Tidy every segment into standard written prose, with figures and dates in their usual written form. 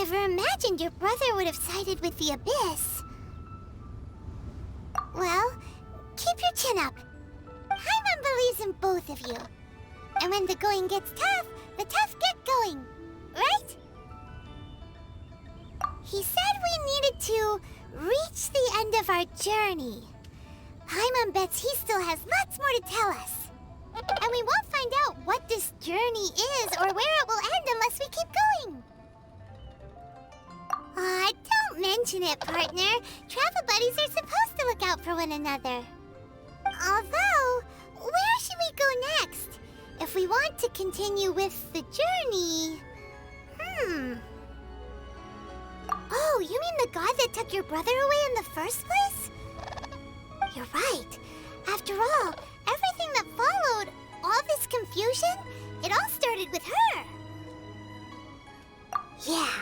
never imagined your brother would have sided with the Abyss. Well, keep your chin up. Paimon believes in both of you. And when the going gets tough, the tough get going, right? He said we needed to reach the end of our journey. Paimon bets he still has lots more to tell us. And we won't find out what this journey is or where it will end unless we keep going. Aw, don't mention it, partner. Travel buddies are supposed to look out for one another. Although, where should we go next? If we want to continue with the journey... Oh, you mean the god that took your brother away in the first place? You're right. After all, everything that followed, all this confusion, it all started with her. Yeah,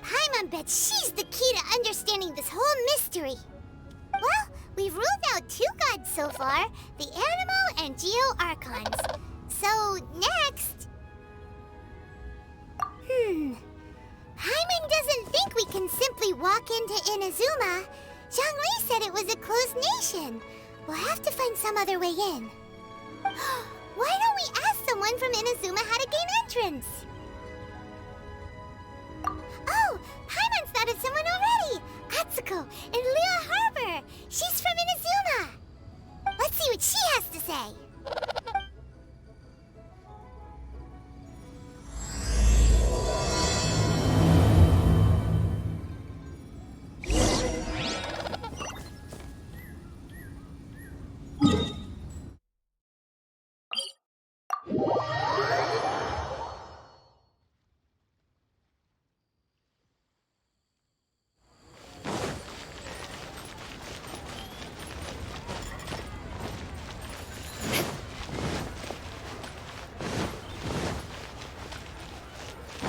Paimon bets she's the key to understanding this whole mystery. Well, we've ruled out 2 gods so far, the Animo and Geo Archons. So, next... Paimon doesn't think we can simply walk into Inazuma. Zhongli said it was a closed nation. We'll have to find some other way in. Why don't we ask someone from Inazuma how to gain entrance? Oh, Paimon's thought of someone already! Atsuko in Liyue Harbor! She's from Inazuma! Let's see what she has to say.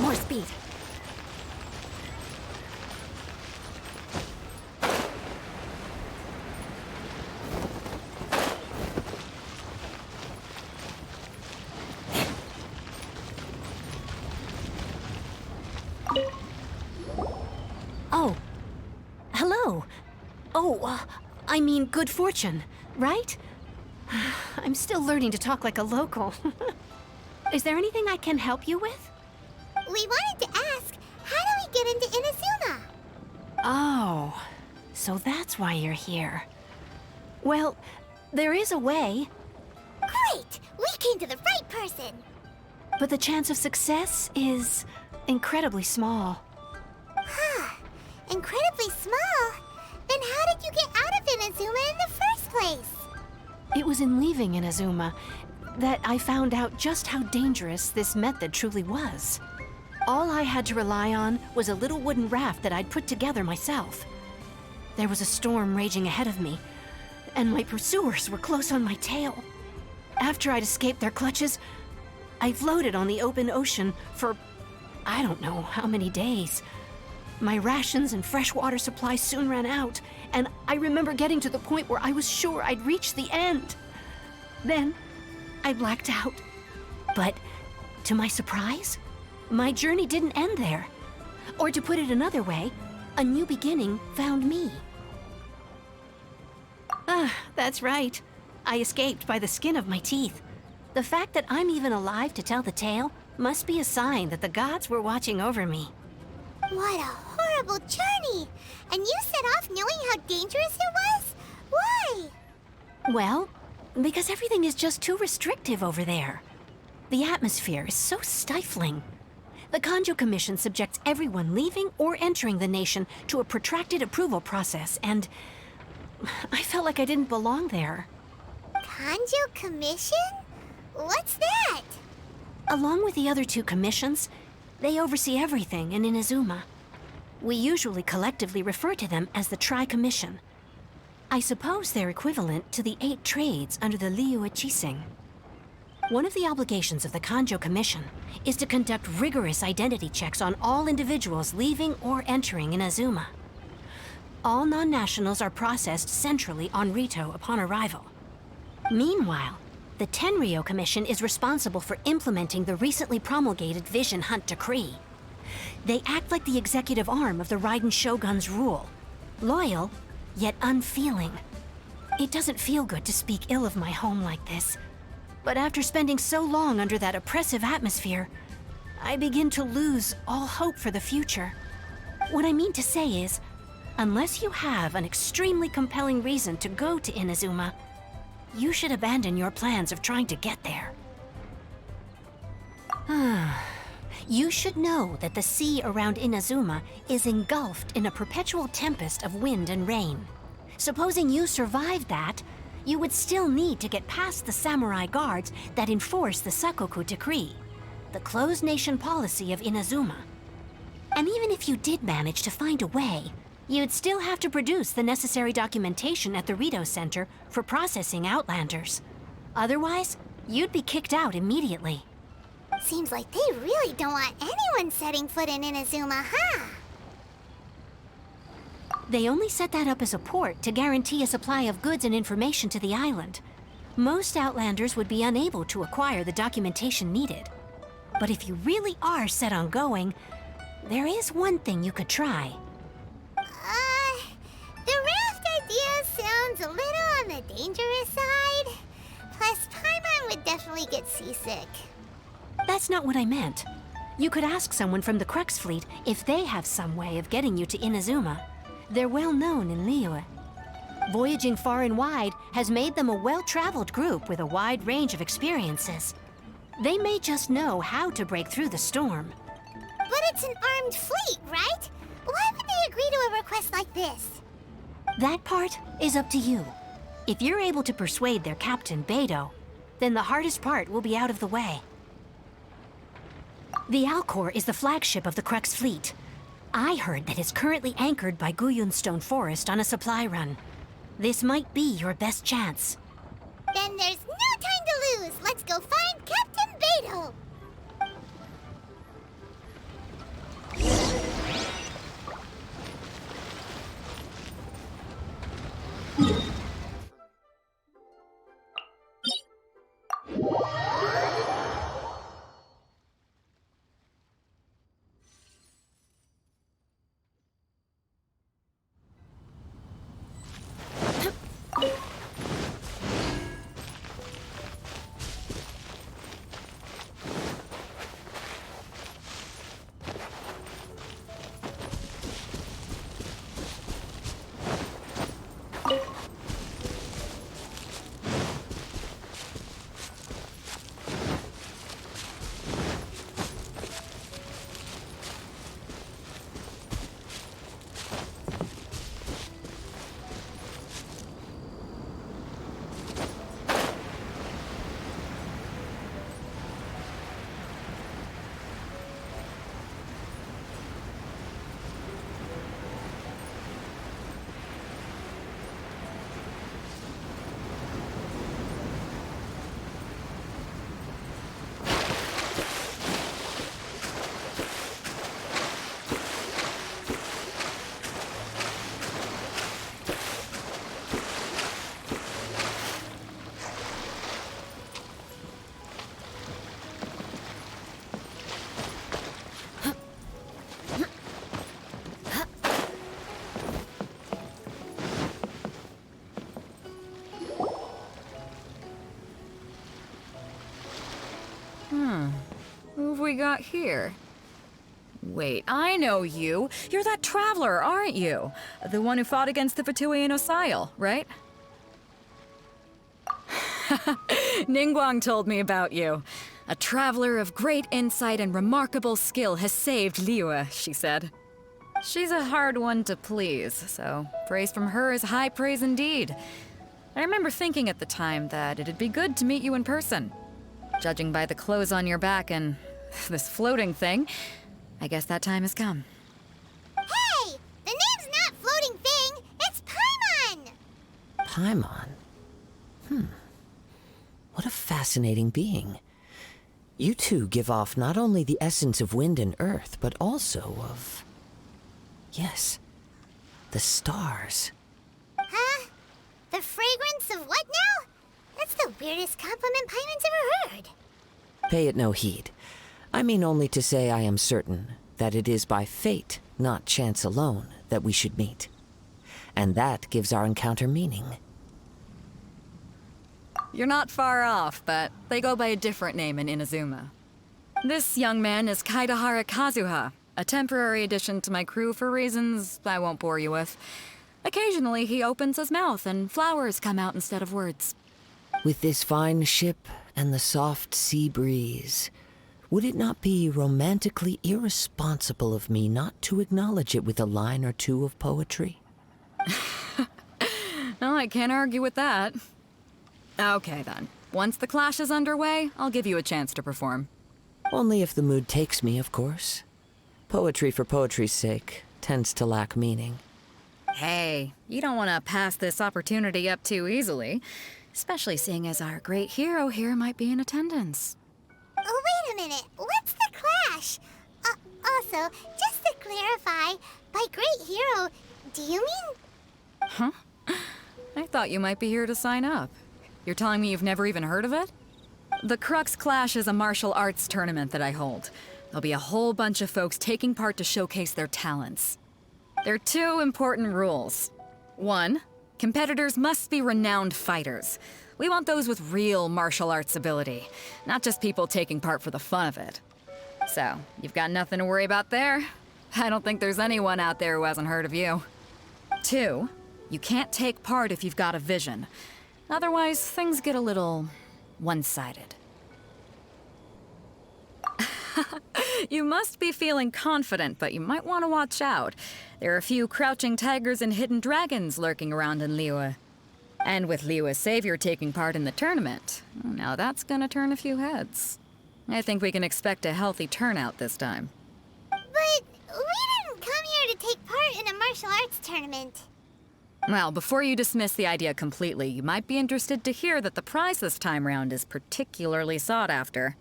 More speed. Oh. Hello. Oh, I mean good fortune, right? I'm still learning to talk like a local. Is there anything I can help you with? We wanted to ask, how do we get into Inazuma? Oh, so that's why you're here. Well, there is a way, Great! We came to the right person! but the chance of success is incredibly small. Huh. Incredibly small? Then how did you get out of Inazuma in the first place? It was in leaving Inazuma that I found out just how dangerous this method truly was. All I had to rely on was a little wooden raft that I'd put together myself. There was a storm raging ahead of me, and my pursuers were close on my tail. After I'd escaped their clutches, I floated on the open ocean for I don't know how many days. My rations and freshwater supply soon ran out, and I remember getting to the point where I was sure I'd reached the end. Then, I blacked out. But, to my surprise, my journey didn't end there. Or to put it another way, a new beginning found me. That's right. I escaped by the skin of my teeth. The fact that I'm even alive to tell the tale must be a sign that the gods were watching over me. What a horrible journey! And you set off knowing how dangerous it was? Why? Well, because everything is just too restrictive over there. The atmosphere is so stifling. The Kanjo Commission subjects everyone leaving or entering the nation to a protracted approval process, and I felt like I didn't belong there. Kanjo Commission? What's that? Along with the other 2 commissions, they oversee everything in Inazuma. We usually collectively refer to them as the Tri-Commission. I suppose they're equivalent to the 8 trades under the Liyue Chising. One of the obligations of the Kanjo Commission is to conduct rigorous identity checks on all individuals leaving or entering Inazuma. All non-nationals are processed centrally on Rito upon arrival. Meanwhile, the Tenryo Commission is responsible for implementing the recently promulgated Vision Hunt Decree. They act like the executive arm of the Raiden Shogun's rule. Loyal, yet unfeeling. It doesn't feel good to speak ill of my home like this. But after spending so long under that oppressive atmosphere, I begin to lose all hope for the future. What I mean to say is, unless you have an extremely compelling reason to go to Inazuma, you should abandon your plans of trying to get there. You should know that the sea around Inazuma is engulfed in a perpetual tempest of wind and rain. Supposing you survived that, you would still need to get past the samurai guards that enforce the Sakoku Decree, the closed nation policy of Inazuma. And even if you did manage to find a way, you'd still have to produce the necessary documentation at the Rito Center for processing Outlanders. Otherwise, you'd be kicked out immediately. Seems like they really don't want anyone setting foot in Inazuma, huh? They only set that up as a port to guarantee a supply of goods and information to the island. Most Outlanders would be unable to acquire the documentation needed. But if you really are set on going, there is one thing you could try. The raft idea sounds a little on the dangerous side. Plus, Paimon would definitely get seasick. That's not what I meant. You could ask someone from the Crux fleet if they have some way of getting you to Inazuma. They're well known in Liyue. Voyaging far and wide has made them a well-traveled group with a wide range of experiences. They may just know how to break through the storm. But it's an armed fleet, right? Why would they agree to a request like this? That part is up to you. If you're able to persuade their captain, Beidou, then the hardest part will be out of the way. The Alcor is the flagship of the Crux fleet. I heard that it's currently anchored by Guyunstone Forest on a supply run. This might be your best chance. Then there's no time to lose. Let's go find Captain Beidou. Who have we got here? Wait, I know you. You're that traveler, aren't you? The one who fought against the Fatui and Osile, right? Ningguang told me about you. A traveler of great insight and remarkable skill has saved Liyue, she said. She's a hard one to please, so praise from her is high praise indeed. I remember thinking at the time that it'd be good to meet you in person. Judging by the clothes on your back and this floating thing, I guess that time has come. Hey! The name's not Floating Thing, it's Paimon! Paimon? What a fascinating being. You two give off not only the essence of wind and earth, but also of... yes, the stars. Huh? The fragrance of what now? That's the weirdest compliment Paimon's ever heard. Pay it no heed. I mean only to say I am certain that it is by fate, not chance alone, that we should meet. And that gives our encounter meaning. You're not far off, but they go by a different name in Inazuma. This young man is Kaidahara Kazuha, a temporary addition to my crew for reasons I won't bore you with. Occasionally, he opens his mouth and flowers come out instead of words. With this fine ship and the soft sea breeze, would it not be romantically irresponsible of me not to acknowledge it with a line or two of poetry? Well, I can't argue with that. Okay, then. Once the clash is underway, I'll give you a chance to perform. Only if the mood takes me, of course. Poetry for poetry's sake tends to lack meaning. Hey, you don't want to pass this opportunity up too easily, especially seeing as our great hero here might be in attendance. Oh, wait a minute. What's the clash? Also, just to clarify, by great hero, do you mean... Huh? I thought you might be here to sign up. You're telling me you've never even heard of it? The Crux Clash is a martial arts tournament that I hold. There'll be a whole bunch of folks taking part to showcase their talents. There are 2 important rules. 1, competitors must be renowned fighters. We want those with real martial arts ability, not just people taking part for the fun of it. So, you've got nothing to worry about there. I don't think there's anyone out there who hasn't heard of you. 2, you can't take part if you've got a vision. Otherwise, things get a little one-sided. You must be feeling confident, but you might want to watch out. There are a few crouching tigers and hidden dragons lurking around in Liyue. And with Liyue's savior taking part in the tournament, now that's gonna turn a few heads. I think we can expect a healthy turnout this time. But we didn't come here to take part in a martial arts tournament. Well, before you dismiss the idea completely, you might be interested to hear that the prize this time round is particularly sought after.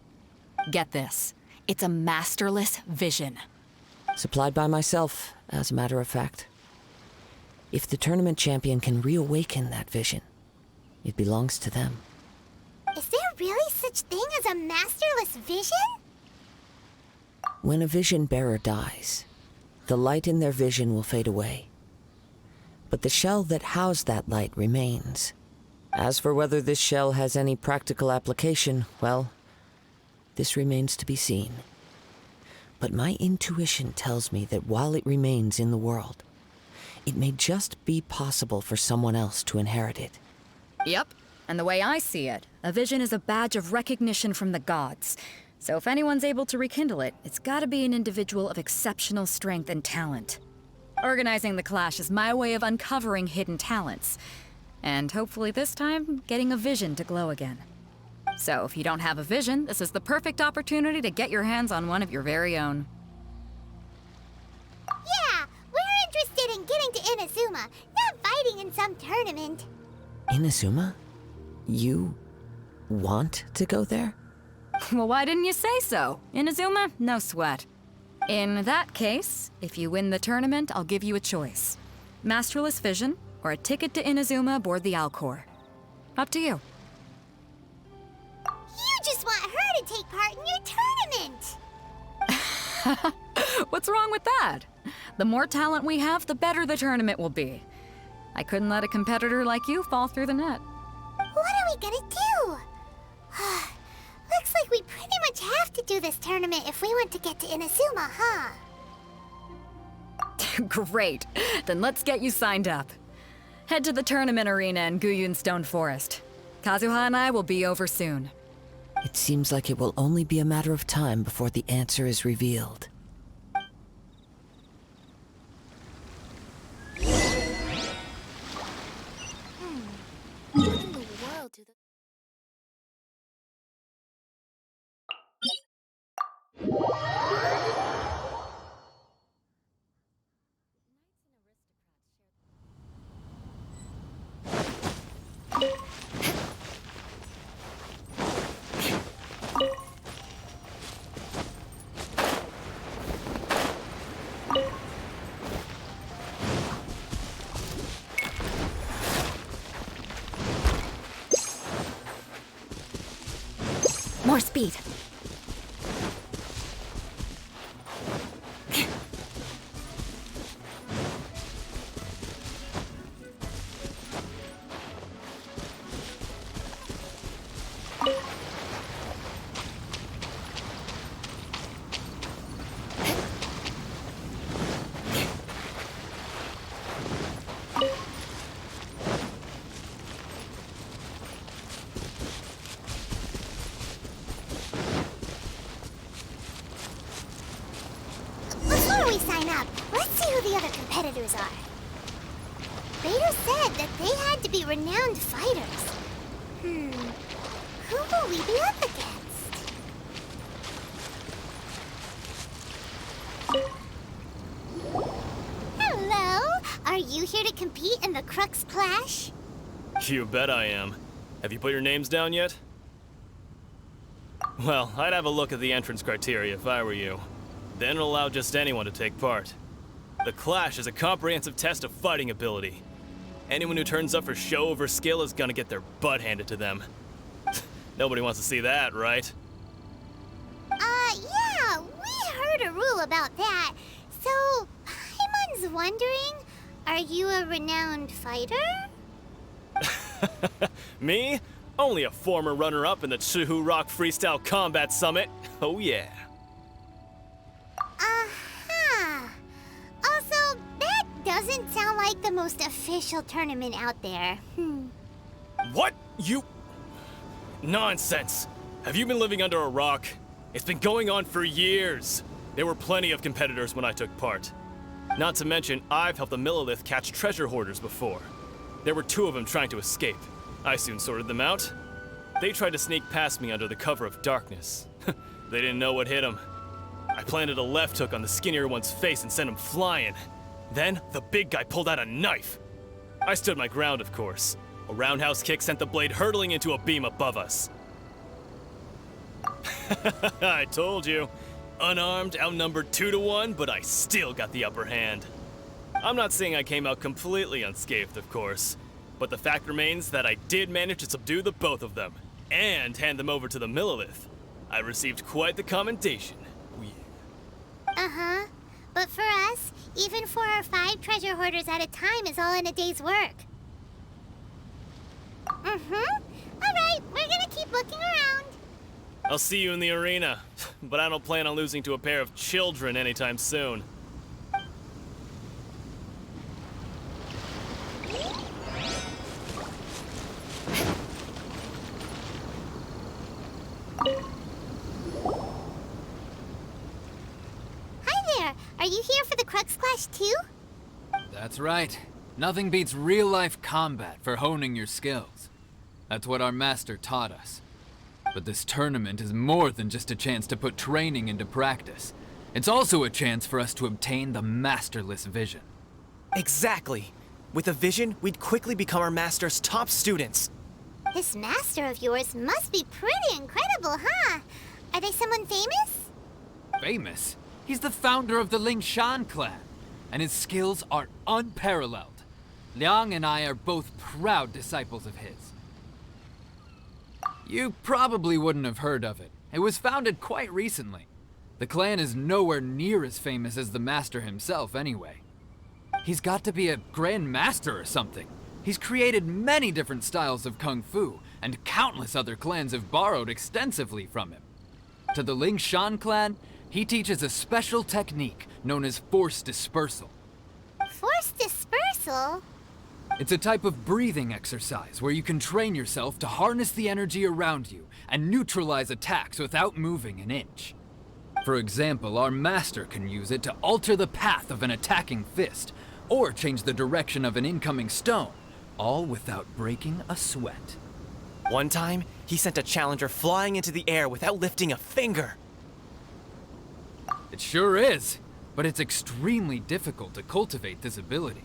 Get this. It's a masterless vision. Supplied by myself, as a matter of fact. If the tournament champion can reawaken that vision, it belongs to them. Is there really such thing as a masterless vision? When a vision bearer dies, the light in their vision will fade away. But the shell that housed that light remains. As for whether this shell has any practical application, well, this remains to be seen. But my intuition tells me that while it remains in the world, it may just be possible for someone else to inherit it. Yep. And the way I see it, a vision is a badge of recognition from the gods. So if anyone's able to rekindle it, it's gotta be an individual of exceptional strength and talent. Organizing the clash is my way of uncovering hidden talents. And hopefully this time, getting a vision to glow again. So if you don't have a vision, this is the perfect opportunity to get your hands on one of your very own. Yeah, we're interested in getting to Inazuma, not fighting in some tournament. Inazuma? You want to go there? Well, why didn't you say so? Inazuma? No sweat. In that case, if you win the tournament, I'll give you a choice. Masterless Vision, or a ticket to Inazuma aboard the Alcor. Up to you. You just want her to take part in your tournament. What's wrong with that? The more talent we have, the better the tournament will be. I couldn't let a competitor like you fall through the net. What are we gonna do? Looks like we pretty much have to do this tournament if we want to get to Inazuma, huh? Great. Then let's get you signed up. Head to the tournament arena in Guyun Stone Forest. Kazuha and I will be over soon. It seems like it will only be a matter of time before the answer is revealed. What in the world do the... More speed. Before we sign up, let's see who the other competitors are. Vader said that they had to be renowned fighters. Who will we be up against? Hello! Are you here to compete in the Crux Clash? You bet I am. Have you put your names down yet? Well, I'd have a look at the entrance criteria if I were you. Then it'll allow just anyone to take part. The Clash is a comprehensive test of fighting ability. Anyone who turns up for show over skill is gonna get their butt handed to them. Nobody wants to see that, right? Yeah, we heard a rule about that. So, Paimon's wondering, are you a renowned fighter? Me? Only a former runner-up in the Chihu Rock Freestyle Combat Summit. Oh yeah. Also, that doesn't sound like the most official tournament out there. What? You... Nonsense. Have you been living under a rock? It's been going on for years. There were plenty of competitors when I took part. Not to mention, I've helped the Millilith catch treasure hoarders before. There were 2 of them trying to escape. I soon sorted them out. They tried to sneak past me under the cover of darkness. They didn't know what hit them. I planted a left hook on the skinnier one's face and sent him flying. Then, the big guy pulled out a knife. I stood my ground, of course. A roundhouse kick sent the blade hurtling into a beam above us. I told you. Unarmed, outnumbered 2 to 1, but I still got the upper hand. I'm not saying I came out completely unscathed, of course, but the fact remains that I did manage to subdue the both of them, and hand them over to the Millilith. I received quite the commendation. Oh, yeah. But for us, even 4 or 5 treasure hoarders at a time is all in a day's work. Alright, we're gonna keep looking around. I'll see you in the arena, but I don't plan on losing to a pair of children anytime soon. Hi there, are you here for the Crux Clash too? That's right. Nothing beats real-life combat for honing your skills. That's what our master taught us. But this tournament is more than just a chance to put training into practice. It's also a chance for us to obtain the masterless vision. Exactly. With a vision, we'd quickly become our master's top students. This master of yours must be pretty incredible, huh? Are they someone famous? Famous? He's the founder of the Lingshan clan, and his skills are unparalleled. Liang and I are both proud disciples of his. You probably wouldn't have heard of it. It was founded quite recently. The clan is nowhere near as famous as the master himself anyway. He's got to be a grand master or something. He's created many different styles of kung fu, and countless other clans have borrowed extensively from him. To the Lingshan clan, he teaches a special technique known as force dispersal. Force dispersal? It's a type of breathing exercise where you can train yourself to harness the energy around you and neutralize attacks without moving an inch. For example, our master can use it to alter the path of an attacking fist, or change the direction of an incoming stone, all without breaking a sweat. One time, he sent a challenger flying into the air without lifting a finger. It sure is, but it's extremely difficult to cultivate this ability.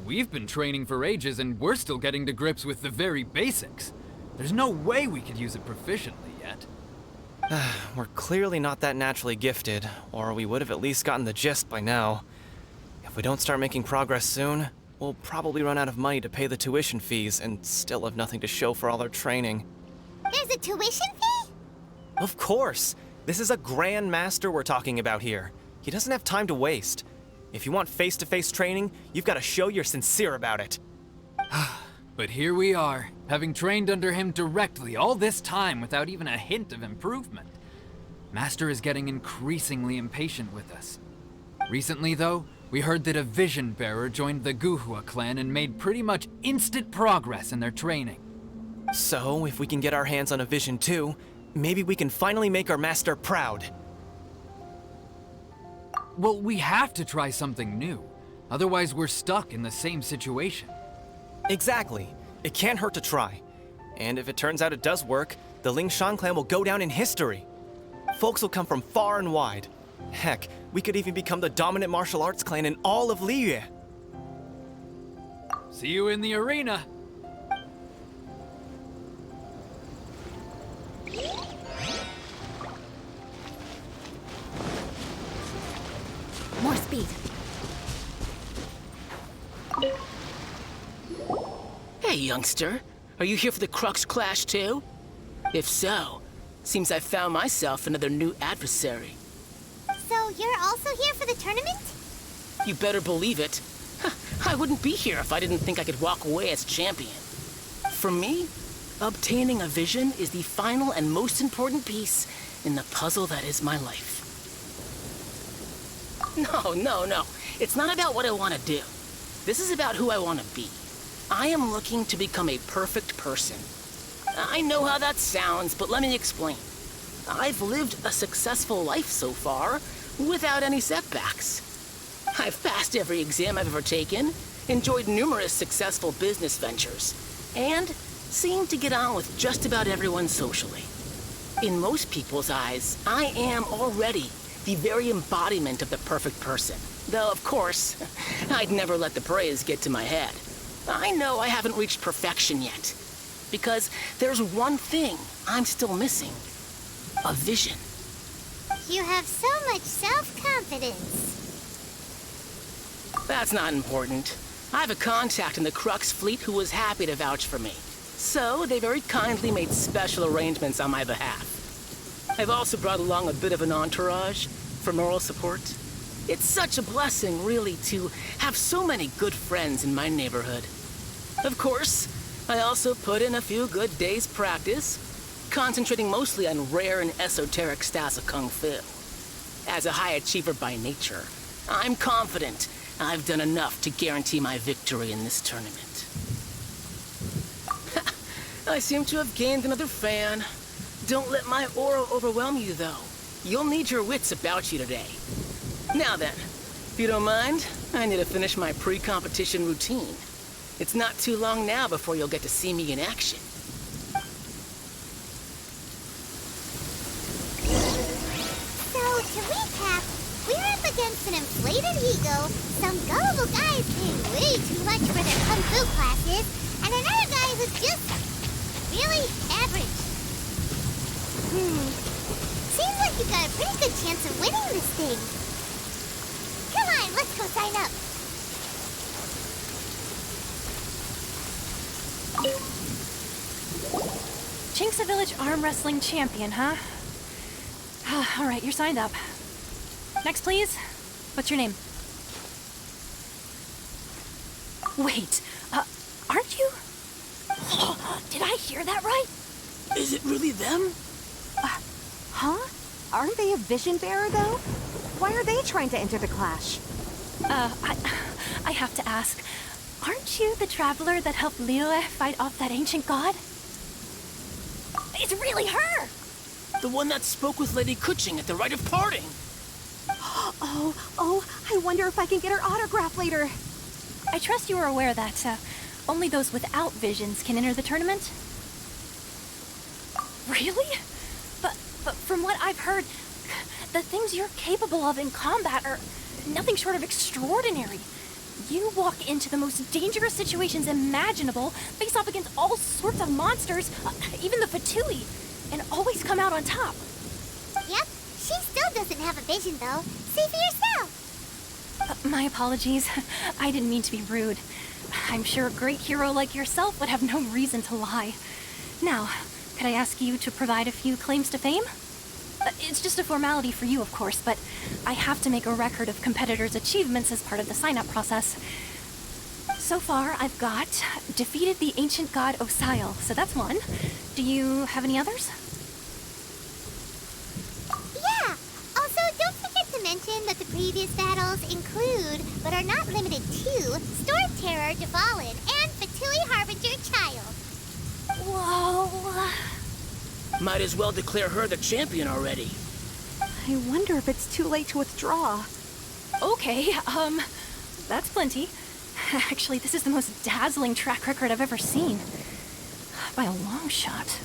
We've been training for ages and we're still getting to grips with the very basics. There's no way we could use it proficiently yet. We're clearly not that naturally gifted, or we would have at least gotten the gist by now. If we don't start making progress soon, we'll probably run out of money to pay the tuition fees and still have nothing to show for all our training. There's a tuition fee? Of course! This is a Grand Master we're talking about here. He doesn't have time to waste. If you want face-to-face training, you've got to show you're sincere about it. But here we are, having trained under him directly all this time without even a hint of improvement. Master is getting increasingly impatient with us. Recently, though, we heard that a vision bearer joined the Guhua clan and made pretty much instant progress in their training. So, if we can get our hands on a vision too, maybe we can finally make our master proud. Well, we have to try something new. Otherwise, we're stuck in the same situation. Exactly. It can't hurt to try. And if it turns out it does work, the Lingshan clan will go down in history. Folks will come from far and wide. Heck, we could even become the dominant martial arts clan in all of Liyue. See you in the arena. More speed. Hey, youngster. Are you here for the Crux Clash too? If so, seems I found myself another new adversary. So you're also here for the tournament? You better believe it. I wouldn't be here if I didn't think I could walk away as champion. For me, obtaining a vision is the final and most important piece in the puzzle that is my life. No. It's not about what I want to do. This is about who I want to be. I am looking to become a perfect person. I know how that sounds, but let me explain. I've lived a successful life so far, without any setbacks. I've passed every exam I've ever taken, enjoyed numerous successful business ventures, and seem to get on with just about everyone socially. In most people's eyes, I am already the very embodiment of the perfect person. Though, of course, I'd never let the praise get to my head. I know I haven't reached perfection yet, because there's one thing I'm still missing. A vision. You have so much self-confidence. That's not important. I have a contact in the Crux fleet who was happy to vouch for me. So they very kindly made special arrangements on my behalf. I've also brought along a bit of an entourage for moral support. It's such a blessing, really, to have so many good friends in my neighborhood. Of course, I also put in a few good days' practice, concentrating mostly on rare and esoteric styles of Kung Fu. As a high achiever by nature, I'm confident I've done enough to guarantee my victory in this tournament. I seem to have gained another fan. Don't let my aura overwhelm you, though. You'll need your wits about you today. Now then, if you don't mind, I need to finish my pre-competition routine. It's not too long now before you'll get to see me in action. So, to recap, we're up against an inflated ego, some gullible guys paying way too much for their Kung Fu classes, and another guy who's just really average. Seems like you got a pretty good chance of winning this thing. Come on, let's go sign up. Chinksa Village Arm Wrestling Champion, huh? All right, you're signed up. Next, please. What's your name? Wait, aren't you? Did I hear that right? Is it really them? Huh? Aren't they a vision bearer, though? Why are they trying to enter the clash? I have to ask, aren't you the traveler that helped Liyue fight off that ancient god? It's really her! The one that spoke with Lady Kuching at the rite of parting. Oh, I wonder if I can get her autograph later. I trust you are aware that only those without visions can enter the tournament? Really? But from what I've heard, the things you're capable of in combat are nothing short of extraordinary. You walk into the most dangerous situations imaginable, face off against all sorts of monsters, even the Fatui, and always come out on top. Yep, she still doesn't have a vision, though. See for yourself. My apologies. I didn't mean to be rude. I'm sure a great hero like yourself would have no reason to lie. Now, could I ask you to provide a few claims to fame? It's just a formality for you, of course, but I have to make a record of competitors' achievements as part of the sign-up process. So far, I've got defeated the ancient god Osile, so that's one. Do you have any others? Yeah. Also, don't forget to mention that the previous battles include, but are not limited to, Storm Terror Dvalin and Fatui Harbinger Child. Whoa. Might as well declare her the champion already. I wonder if it's too late to withdraw. Okay, that's plenty. Actually, this is the most dazzling track record I've ever seen. By a long shot.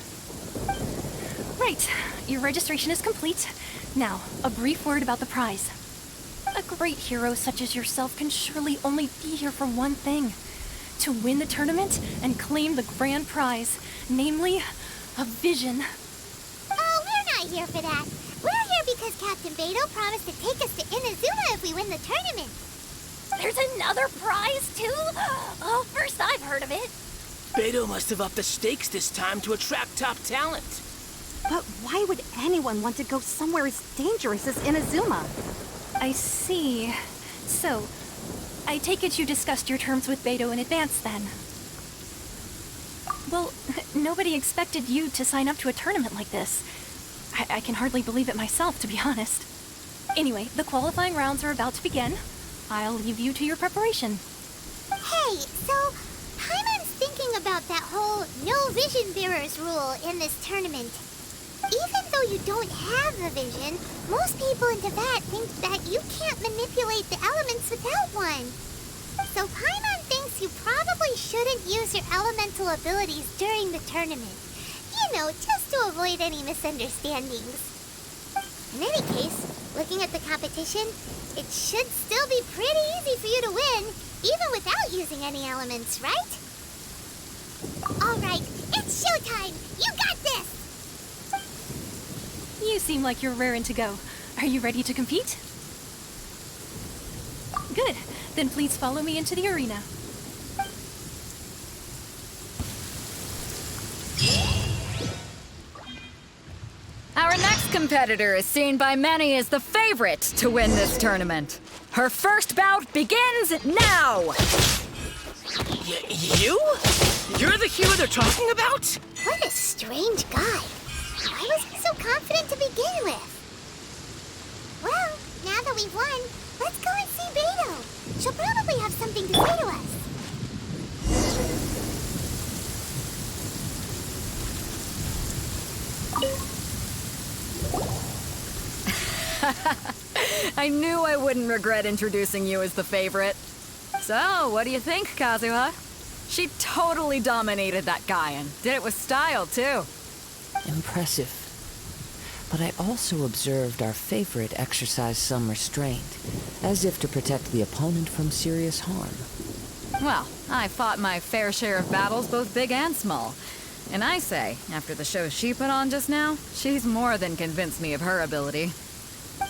Right, your registration is complete. Now, a brief word about the prize. A great hero such as yourself can surely only be here for one thing. To win the tournament and claim the grand prize, namely, a vision. Oh, we're not here for that. We're here because Captain Beto promised to take us to Inazuma if we win the tournament. There's another prize, too? Oh, first I've heard of it. Beto must have upped the stakes this time to attract top talent. But why would anyone want to go somewhere as dangerous as Inazuma? I see. So, I take it you discussed your terms with Beto in advance, then? Well, nobody expected you to sign up to a tournament like this. I can hardly believe it myself, to be honest. Anyway, the qualifying rounds are about to begin. I'll leave you to your preparation. Hey, so Paimon's thinking about that whole no vision bearers rule in this tournament. Even though you don't have the vision, most people in Tibet think that you can't manipulate the elements without one. So Paimon thinks you probably shouldn't use your elemental abilities during the tournament. You know, just to avoid any misunderstandings. In any case, looking at the competition, it should still be pretty easy for you to win, even without using any elements, right? All right, it's showtime! You got this! You seem like you're raring to go. Are you ready to compete? Good. Then please follow me into the arena. Our next competitor is seen by many as the favorite to win this tournament. Her first bout begins now! You? You're the hero they're talking about? What a strange guy. Why was he so confident to begin with? Well, now that we've won, let's go and see Beto. She'll probably have something to say to us. I knew I wouldn't regret introducing you as the favorite. So, what do you think, Kazuha? She totally dominated that guy and did it with style, too. Impressive. But I also observed our favorite exercise some restraint, as if to protect the opponent from serious harm. Well, I fought my fair share of battles, both big and small. And I say, after the show she put on just now, she's more than convinced me of her ability.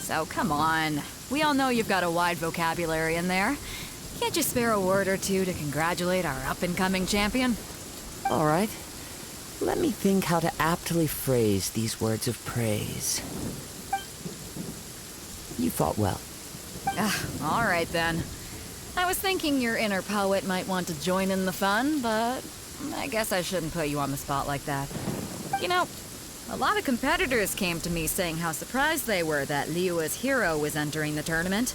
So come on. We all know you've got a wide vocabulary in there. Can't you spare a word or two to congratulate our up-and-coming champion? All right. Let me think how to aptly phrase these words of praise. You fought well. All right, then. I was thinking your inner poet might want to join in the fun, but I guess I shouldn't put you on the spot like that. You know, a lot of competitors came to me saying how surprised they were that Liyue's hero was entering the tournament.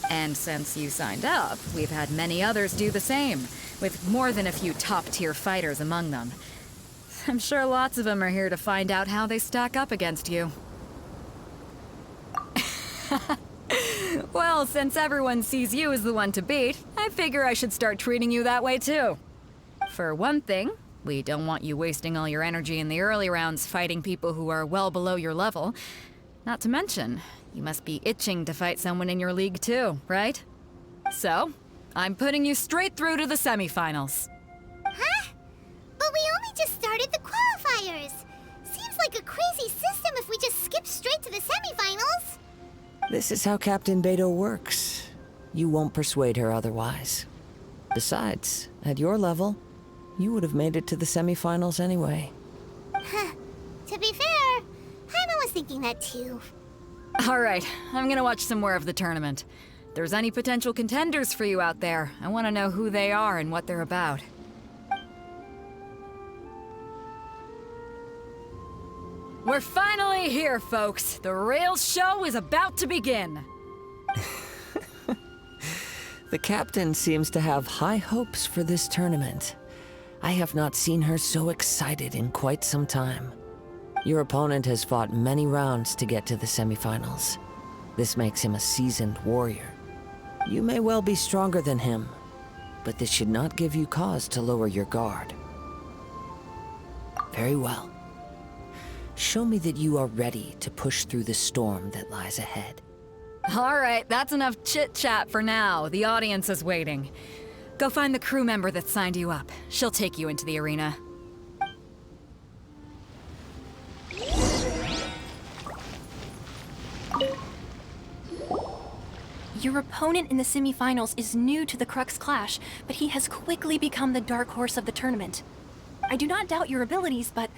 And since you signed up, we've had many others do the same, with more than a few top-tier fighters among them. I'm sure lots of them are here to find out how they stack up against you. Well, since everyone sees you as the one to beat, I figure I should start treating you that way too. For one thing, we don't want you wasting all your energy in the early rounds fighting people who are well below your level. Not to mention, you must be itching to fight someone in your league too, right? So, I'm putting you straight through to the semifinals. Huh? But we only just started the qualifiers. Seems like a crazy system if we just skip straight to the semifinals. This is how Captain Beto works. You won't persuade her otherwise. Besides, at your level, you would have made it to the semifinals anyway. Huh. To be fair, Paimon was thinking that too. All right, I'm gonna watch some more of the tournament. there's any potential contenders for you out there, I want to know who they are and what they're about. We're finally here, folks. The real show is about to begin. The captain seems to have high hopes for this tournament. I have not seen her so excited in quite some time. Your opponent has fought many rounds to get to the semifinals. This makes him a seasoned warrior. You may well be stronger than him, but this should not give you cause to lower your guard. Very well. Show me that you are ready to push through the storm that lies ahead. All right, that's enough chit-chat for now. The audience is waiting. Go find the crew member that signed you up. She'll take you into the arena. Your opponent in the semifinals is new to the Crux Clash, but he has quickly become the dark horse of the tournament. I do not doubt your abilities, but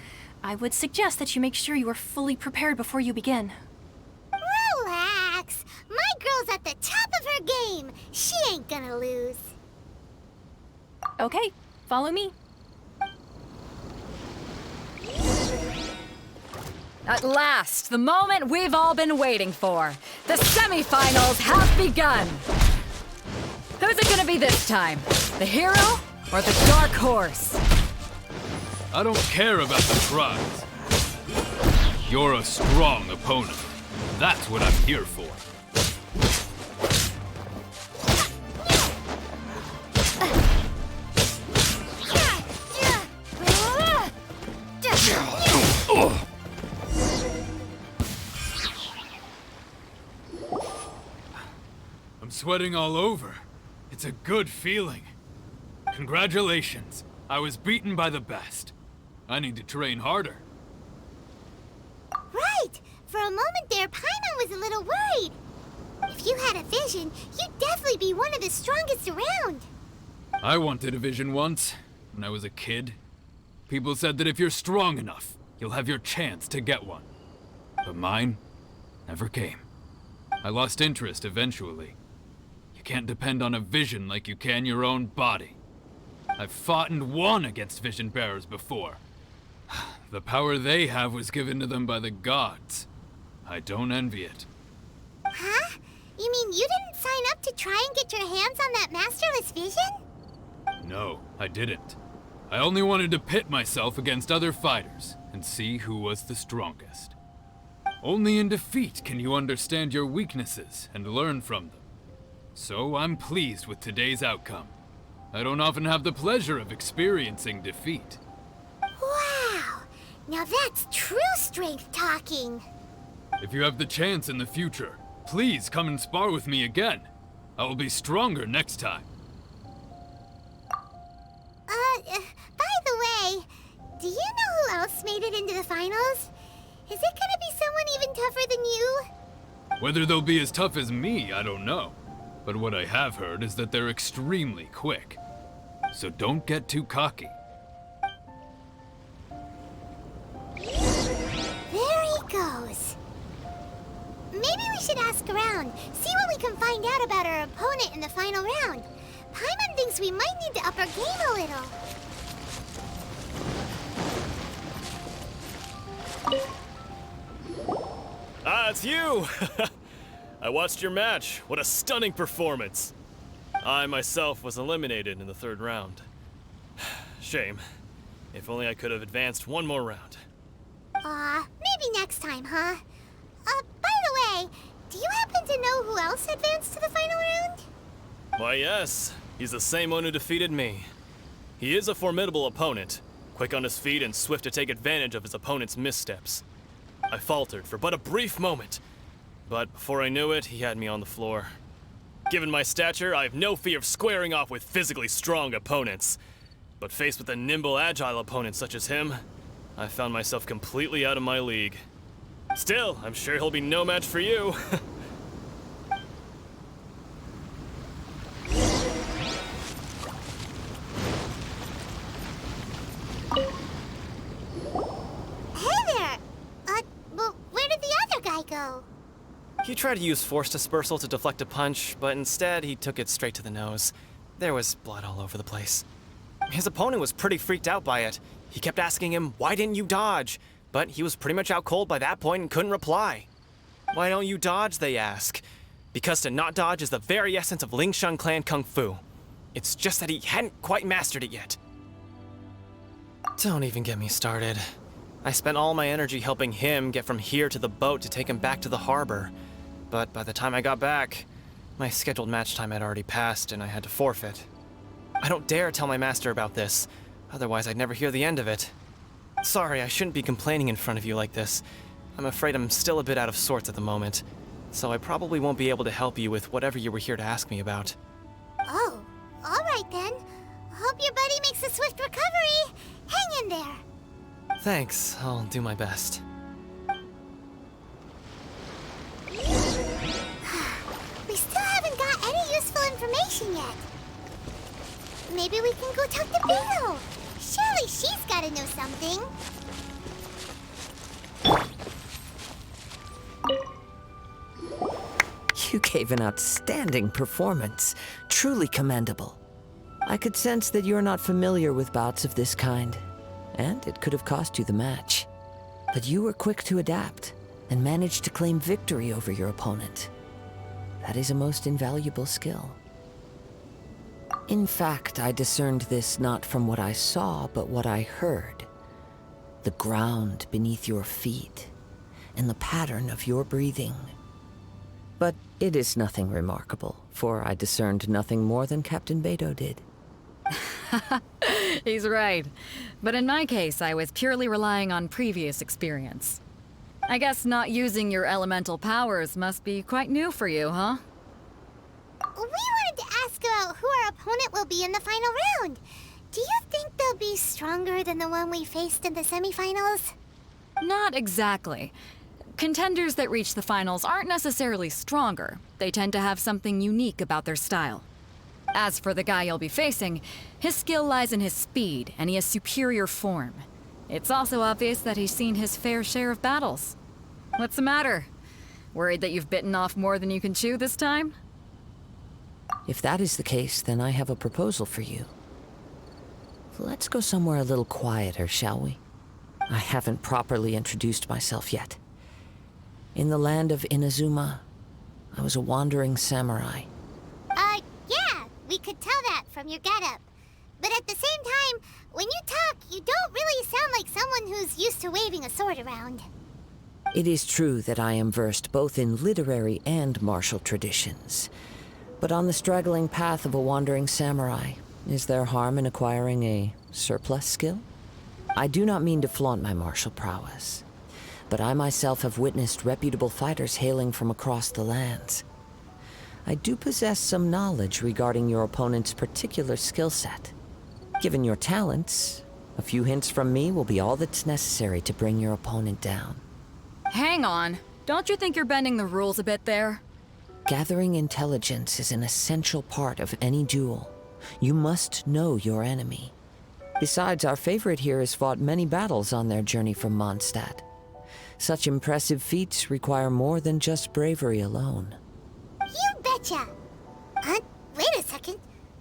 I would suggest that you make sure you are fully prepared before you begin. Relax. My girl's at the top of her game. She ain't gonna lose. Okay, follow me. At last, the moment we've all been waiting for. The semifinals have begun. Who's it gonna be this time? The hero or the dark horse? I don't care about the prize. You're a strong opponent. That's what I'm here for. I'm sweating all over. It's a good feeling. Congratulations. I was beaten by the best. I need to train harder. Right. For a moment there, Paimon was a little worried. If you had a vision, you'd definitely be one of the strongest around. I wanted a vision once, when I was a kid. People said that if you're strong enough, you'll have your chance to get one. But mine never came. I lost interest eventually. You can't depend on a vision like you can your own body. I've fought and won against vision bearers before. The power they have was given to them by the gods. I don't envy it. Huh? You mean you didn't sign up to try and get your hands on that masterless vision? No, I didn't. I only wanted to pit myself against other fighters and see who was the strongest. Only in defeat can you understand your weaknesses and learn from them. So I'm pleased with today's outcome. I don't often have the pleasure of experiencing defeat. Wow! Now that's true strength talking. If you have the chance in the future, please come and spar with me again. I will be stronger next time. By the way, do you know who else made it into the finals? Is it gonna be someone even tougher than you? Whether they'll be as tough as me, I don't know. But what I have heard is that they're extremely quick. So don't get too cocky. There he goes. Maybe we should ask around, see what we can find out about our opponent in the final round. Paimon thinks we might need to up our game a little. Ah, it's you! I watched your match. What a stunning performance. I myself was eliminated in the third round. Shame. If only I could have advanced one more round. Maybe next time, huh? By the way, do you happen to know who else advanced to the final round? Why, yes. He's the same one who defeated me. He is a formidable opponent, quick on his feet and swift to take advantage of his opponent's missteps. I faltered for but a brief moment, but before I knew it, he had me on the floor. Given my stature, I have no fear of squaring off with physically strong opponents. But faced with a nimble, agile opponent such as him, I found myself completely out of my league. Still, I'm sure he'll be no match for you. Hey there! Well, where did the other guy go? He tried to use force dispersal to deflect a punch, but instead he took it straight to the nose. There was blood all over the place. His opponent was pretty freaked out by it. He kept asking him, "Why didn't you dodge?" But he was pretty much out cold by that point and couldn't reply. "Why don't you dodge?" they ask. Because to not dodge is the very essence of Lingshan clan kung fu. It's just that he hadn't quite mastered it yet. Don't even get me started. I spent all my energy helping him get from here to the boat to take him back to the harbor. But by the time I got back, my scheduled match time had already passed and I had to forfeit. I don't dare tell my master about this, otherwise I'd never hear the end of it. Sorry, I shouldn't be complaining in front of you like this. I'm afraid I'm still a bit out of sorts at the moment, so I probably won't be able to help you with whatever you were here to ask me about. Oh, all right then. Hope your buddy makes a swift recovery. Hang in there. Thanks, I'll do my best. We still haven't got any useful information yet. Maybe we can go talk to Beto. Surely she's gotta know something. You gave an outstanding performance. Truly commendable. I could sense that you're not familiar with bouts of this kind, and it could have cost you the match. But you were quick to adapt, and managed to claim victory over your opponent. That is a most invaluable skill. In fact, I discerned this not from what I saw, but what I heard. The ground beneath your feet, and the pattern of your breathing. But it is nothing remarkable, for I discerned nothing more than Captain Beto did. He's right. But in my case, I was purely relying on previous experience. I guess not using your elemental powers must be quite new for you, huh? We wanted to ask about who our opponent will be in the final round. Do you think they'll be stronger than the one we faced in the semifinals? Not exactly. Contenders that reach the finals aren't necessarily stronger. They tend to have something unique about their style. As for the guy you'll be facing, his skill lies in his speed, and he has superior form. It's also obvious that he's seen his fair share of battles. What's the matter? Worried that you've bitten off more than you can chew this time? If that is the case, then I have a proposal for you. Let's go somewhere a little quieter, shall we? I haven't properly introduced myself yet. In the land of Inazuma, I was a wandering samurai. Yeah, we could tell that from your getup. But at the same time, when you talk, you don't really sound like someone who's used to waving a sword around. It is true that I am versed both in literary and martial traditions. But on the straggling path of a wandering samurai, is there harm in acquiring a surplus skill? I do not mean to flaunt my martial prowess, but I myself have witnessed reputable fighters hailing from across the lands. I do possess some knowledge regarding your opponent's particular skill set. Given your talents, a few hints from me will be all that's necessary to bring your opponent down. Hang on. Don't you think you're bending the rules a bit there? Gathering intelligence is an essential part of any duel. You must know your enemy. Besides, our favorite here has fought many battles on their journey from Mondstadt. Such impressive feats require more than just bravery alone. You betcha! Wait a second.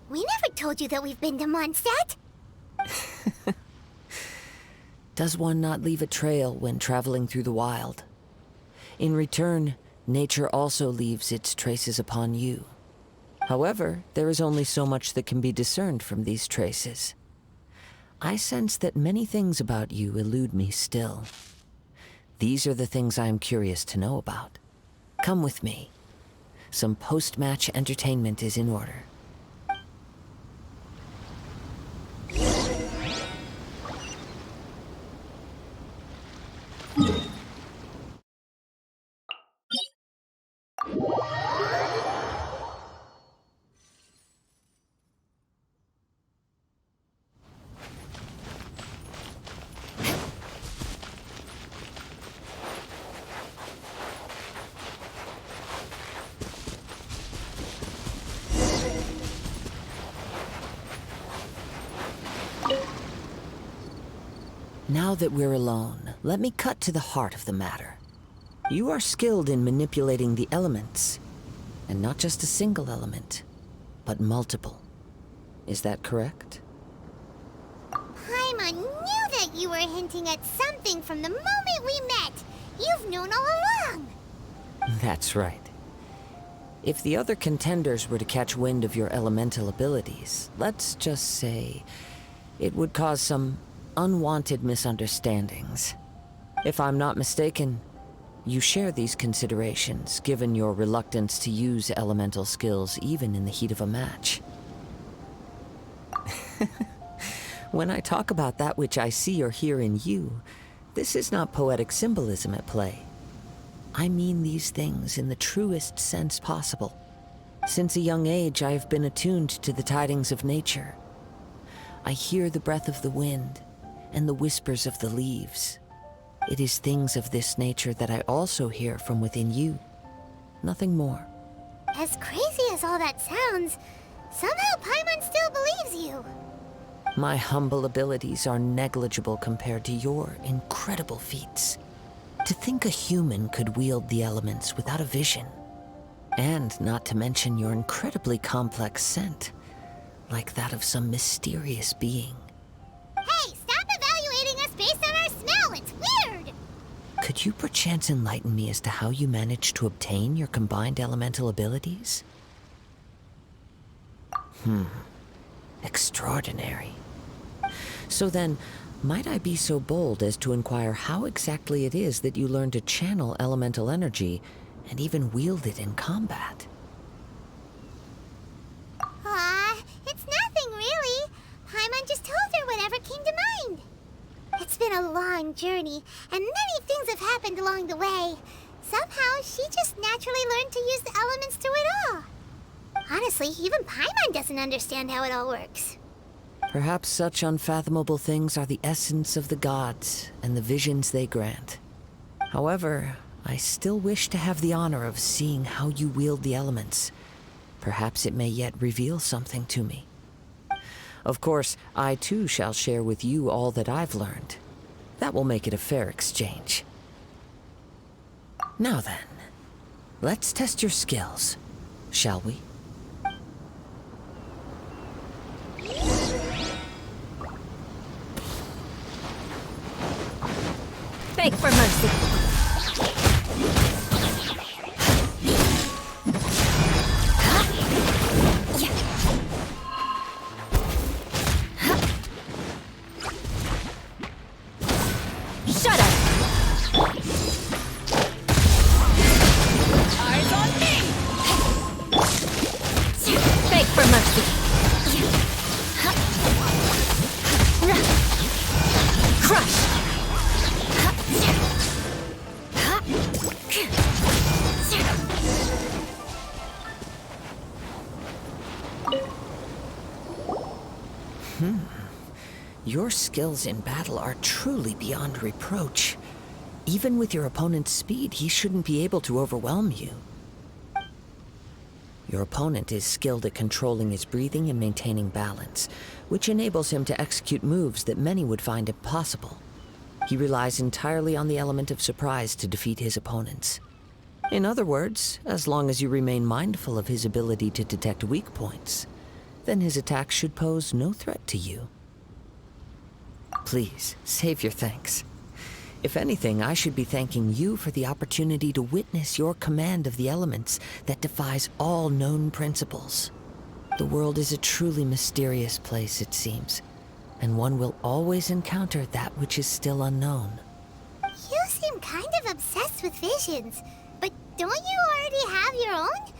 We never told you that we've been to Mondstadt. Does one not leave a trail when traveling through the wild? In return, nature also leaves its traces upon you. However, there is only so much that can be discerned from these traces. I sense that many things about you elude me still. These are the things I am curious to know about. Come with me. Some post-match entertainment is in order. Now that we're alone, let me cut to the heart of the matter. You are skilled in manipulating the elements, and not just a single element, but multiple. Is that correct? Paimon knew that you were hinting at something from the moment we met. You've known all along. That's right. If the other contenders were to catch wind of your elemental abilities, let's just say it would cause some unwanted misunderstandings. If I'm not mistaken, you share these considerations, given your reluctance to use elemental skills even in the heat of a match. When I talk about that which I see or hear in you, this is not poetic symbolism at play. I mean these things in the truest sense possible. Since a young age, I have been attuned to the tidings of nature. I hear the breath of the wind and the whispers of the leaves. It is things of this nature that I also hear from within you. Nothing more. As crazy as all that sounds, somehow Paimon still believes you. My humble abilities are negligible compared to your incredible feats. To think a human could wield the elements without a vision. And not to mention your incredibly complex scent, like that of some mysterious being. Hey, stop evaluating us based on our smell! It's weird! Could you perchance enlighten me as to how you managed to obtain your combined elemental abilities? Extraordinary. So then, might I be so bold as to inquire how exactly it is that you learned to channel elemental energy and even wield it in combat? It's nothing really. Paimon just told her whatever came to mind. It's been a long journey, and many things have happened along the way. Somehow, she just naturally learned to use the elements through it all. Honestly, even Paimon doesn't understand how it all works. Perhaps such unfathomable things are the essence of the gods and the visions they grant. However, I still wish to have the honor of seeing how you wield the elements. Perhaps it may yet reveal something to me. Of course, I too shall share with you all that I've learned. That will make it a fair exchange. Now then, let's test your skills, shall we? Beg for mercy. Shut up! Eyes on me! Beg for mercy. Crush! Your skills in battle are truly beyond reproach. Even with your opponent's speed, he shouldn't be able to overwhelm you. Your opponent is skilled at controlling his breathing and maintaining balance, which enables him to execute moves that many would find impossible. He relies entirely on the element of surprise to defeat his opponents. In other words, as long as you remain mindful of his ability to detect weak points, then his attacks should pose no threat to you. Please, save your thanks. If anything, I should be thanking you for the opportunity to witness your command of the elements that defies all known principles. The world is a truly mysterious place, it seems, and one will always encounter that which is still unknown. You seem kind of obsessed with visions, but don't you already have your own?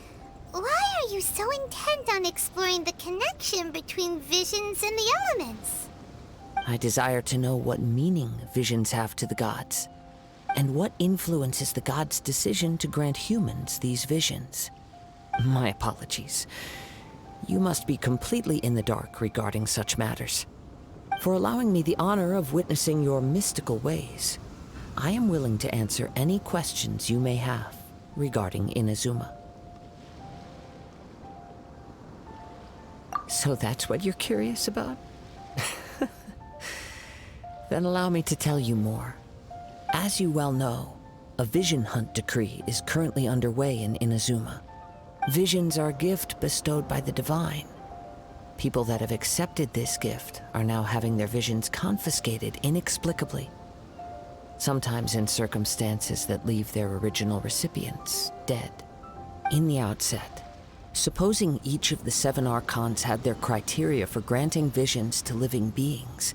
Why are you so intent on exploring the connection between visions and the elements? I desire to know what meaning visions have to the gods, and what influences the gods' decision to grant humans these visions. My apologies. You must be completely in the dark regarding such matters. For allowing me the honor of witnessing your mystical ways, I am willing to answer any questions you may have regarding Inazuma. So that's what you're curious about? Then allow me to tell you more. As you well know, A vision hunt decree is currently underway in Inazuma. Visions are a gift bestowed by the divine. People that have accepted this gift are now having their visions confiscated inexplicably. Sometimes in circumstances that leave their original recipients dead. In the outset, supposing each of the 7 archons had their criteria for granting visions to living beings,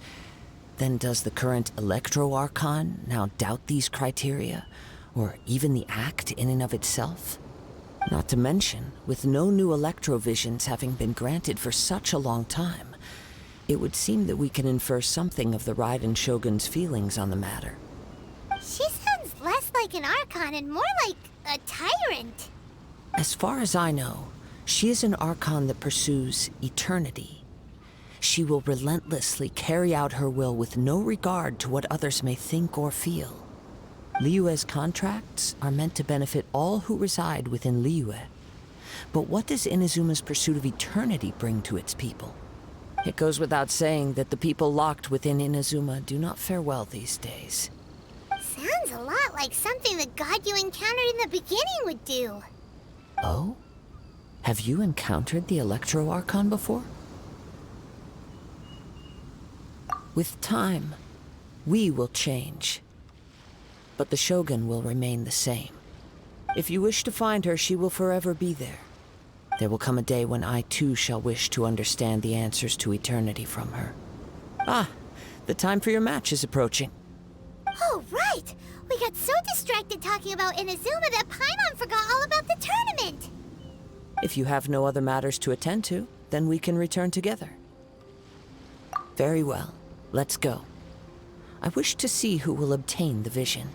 then does the current Electro-Archon now doubt these criteria, or even the act in and of itself? Not to mention, with no new Electro-Visions having been granted for such a long time, it would seem that we can infer something of the Raiden Shogun's feelings on the matter. She sounds less like an Archon and more like a tyrant. As far as I know, she is an Archon that pursues eternity. She will relentlessly carry out her will with no regard to what others may think or feel. Liyue's contracts are meant to benefit all who reside within Liyue. But what does Inazuma's pursuit of eternity bring to its people? It goes without saying that the people locked within Inazuma do not fare well these days. Sounds a lot like something the god you encountered in the beginning would do. Oh? Have you encountered the Electro-Archon before? With time, we will change. But the Shogun will remain the same. If you wish to find her, she will forever be there. There will come a day when I too shall wish to understand the answers to eternity from her. Ah, the time for your match is approaching. Oh, right! We got so distracted talking about Inazuma that Paimon forgot all about the tournament! If you have no other matters to attend to, then we can return together. Very well, let's go. I wish to see who will obtain the vision.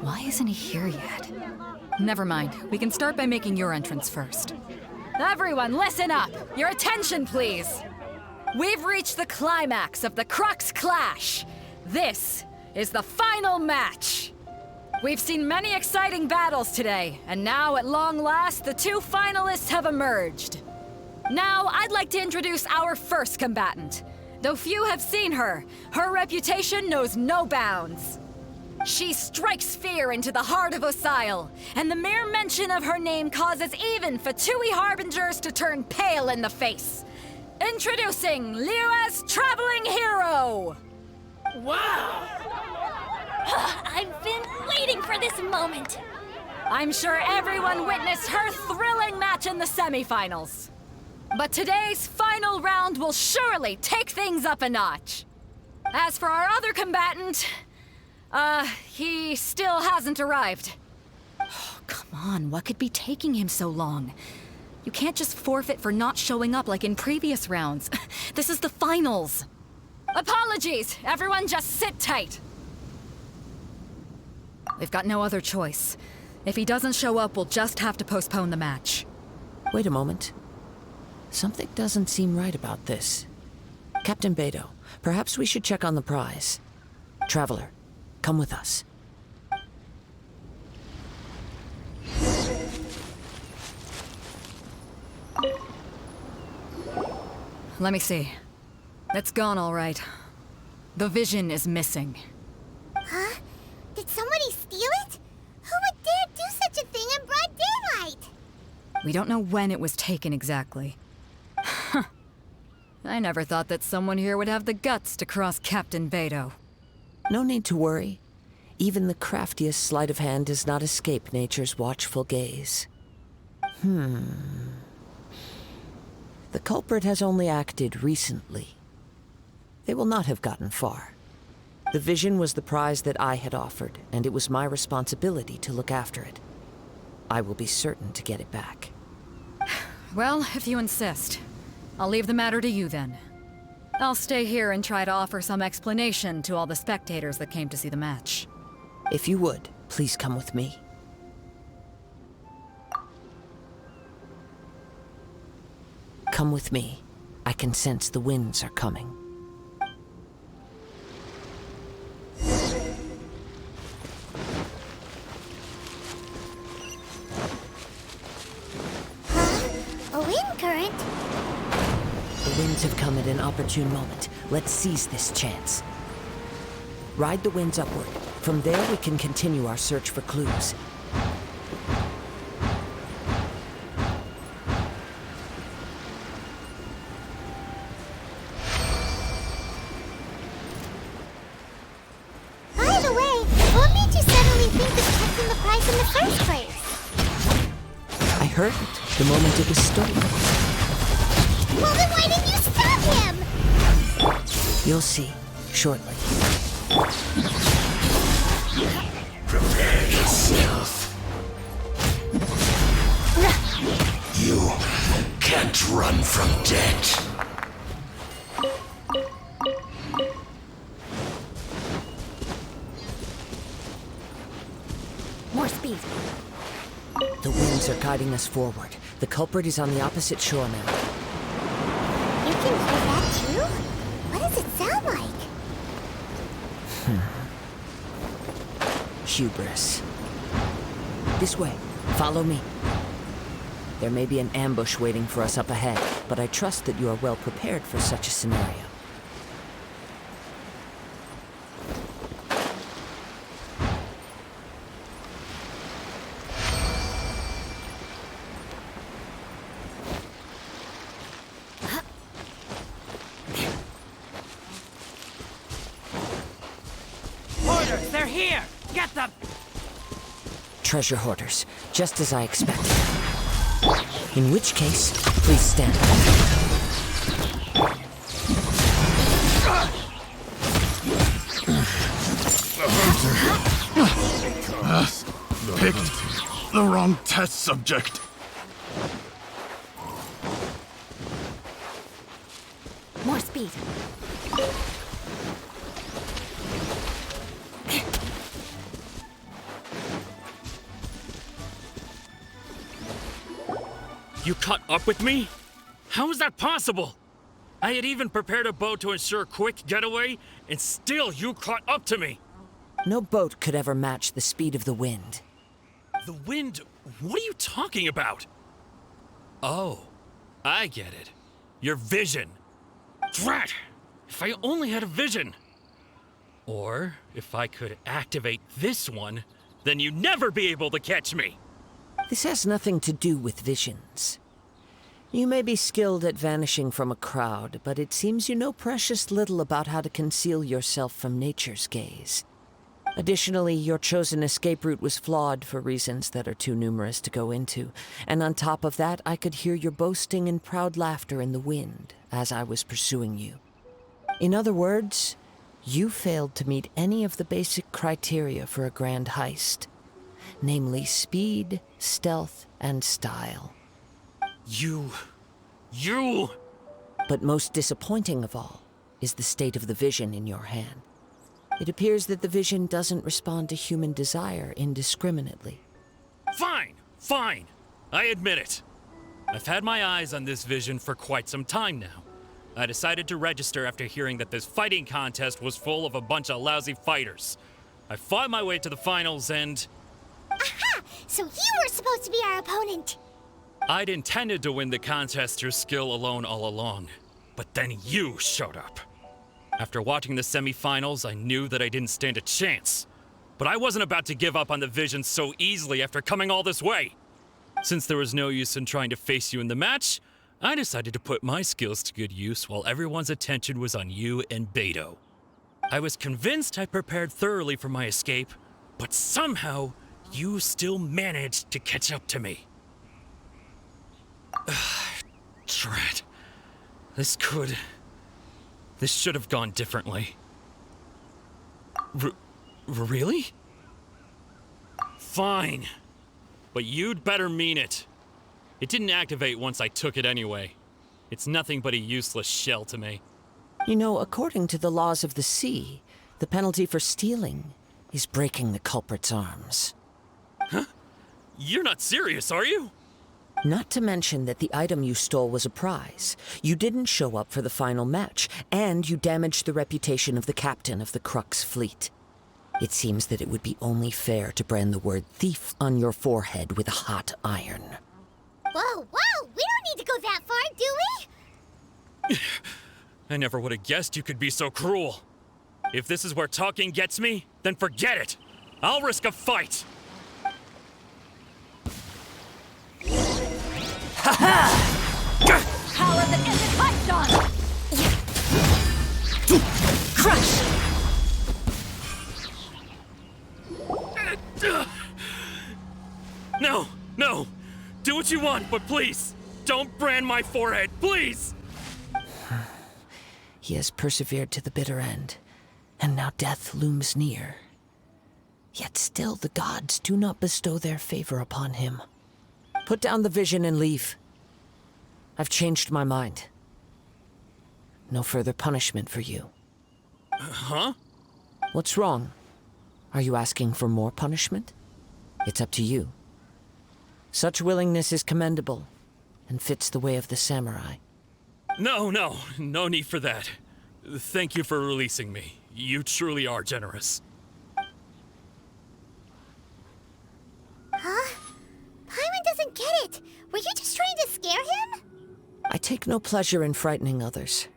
Why isn't he here yet? Never mind. We can start by making your entrance first. Everyone, listen up! Your attention, please! We've reached the climax of the Crux Clash! This is the final match! We've seen many exciting battles today, and now, at long last, the 2 finalists have emerged. Now, I'd like to introduce our first combatant. Though few have seen her, her reputation knows no bounds. She strikes fear into the heart of Osile, and the mere mention of her name causes even Fatui Harbingers to turn pale in the face. Introducing Liyue's traveling hero! Wow! I've been waiting for this moment! I'm sure everyone witnessed her thrilling match in the semifinals. But today's final round will surely take things up a notch. As for our other combatant, he still hasn't arrived. Oh, come on, what could be taking him so long? You can't just forfeit for not showing up like in previous rounds. This is the finals. Apologies, everyone just sit tight. We've got no other choice. If he doesn't show up, we'll just have to postpone the match. Wait a moment. Something doesn't seem right about this. Captain Beidou, perhaps we should check on the prize. Traveler, come with us. Let me see. It's gone all right. The vision is missing. Huh? Did somebody steal it? Who would dare do such a thing in broad daylight? We don't know when it was taken exactly. I never thought that someone here would have the guts to cross Captain Beidou. No need to worry. Even the craftiest sleight of hand does not escape nature's watchful gaze. The culprit has only acted recently. They will not have gotten far. The vision was the prize that I had offered, and it was my responsibility to look after it. I will be certain to get it back. Well, if you insist. I'll leave the matter to you then. I'll stay here and try to offer some explanation to all the spectators that came to see the match. If you would, please come with me. Come with me. I can sense the winds are coming. winds have come at an opportune moment. Let's seize this chance. Ride the winds upward. From there, we can continue our search for clues. By the way, what made you suddenly think of catching the prize in the first place? I heard it the moment it was stolen. Well, then why didn't you stop him? You'll see, shortly. Prepare yourself. You can't run from death. More speed. The winds are guiding us forward. The culprit is on the opposite shore now. You can hear that too? What does it sound like? Hubris. This way. Follow me. There may be an ambush waiting for us up ahead, but I trust that you are well prepared for such a scenario. Hoarders, they're here! Get them! Treasure hoarders, just as I expected. In which case, please stand back. Picked the wrong test subject. More speed. You caught up with me? How is that possible? I had even prepared a boat to ensure a quick getaway, and still you caught up to me. No boat could ever match the speed of the wind. The wind? What are you talking about? Oh, I get it. Your vision. Drat! If I only had a vision. Or if I could activate this one, then you'd never be able to catch me. This has nothing to do with visions. You may be skilled at vanishing from a crowd, but it seems you know precious little about how to conceal yourself from nature's gaze. Additionally, your chosen escape route was flawed for reasons that are too numerous to go into, and on top of that, I could hear your boasting and proud laughter in the wind as I was pursuing you. In other words, you failed to meet any of the basic criteria for a grand heist. Namely speed, stealth, and style. You... But most disappointing of all is the state of the vision in your hand. It appears that the vision doesn't respond to human desire indiscriminately. Fine. I admit it. I've had my eyes on this vision for quite some time now. I decided to register after hearing that this fighting contest was full of a bunch of lousy fighters. I fought my way to the finals and... Aha! So you were supposed to be our opponent! I'd intended to win the contest through skill alone all along, but then you showed up. After watching the semi-finals, I knew that I didn't stand a chance. But I wasn't about to give up on the vision so easily after coming all this way. Since there was no use in trying to face you in the match, I decided to put my skills to good use while everyone's attention was on you and Beto. I was convinced I prepared thoroughly for my escape, but somehow, you still managed to catch up to me. Drat. This should have gone differently. Really? Fine. But you'd better mean it. It didn't activate once I took it anyway. It's nothing but a useless shell to me. You know, according to the laws of the sea, the penalty for stealing is breaking the culprit's arms. Huh? You're not serious, are you? Not to mention that the item you stole was a prize. You didn't show up for the final match, and you damaged the reputation of the captain of the Crux fleet. It seems that it would be only fair to brand the word thief on your forehead with a hot iron. Whoa, we don't need to go that far, do we? I never would have guessed you could be so cruel. If this is where talking gets me, then forget it. I'll risk a fight. Power that isn't touched on! Crush! No, no. Do what you want, but please, don't brand my forehead, please! He has persevered to the bitter end, and now death looms near. Yet still the gods do not bestow their favor upon him. Put down the vision and leave. I've changed my mind. No further punishment for you. Huh? What's wrong? Are you asking for more punishment? It's up to you. Such willingness is commendable, and fits the way of the samurai. No need for that. Thank you for releasing me. You truly are generous. Huh? Paimon doesn't get it. Were you just trying to scare him? I take no pleasure in frightening others.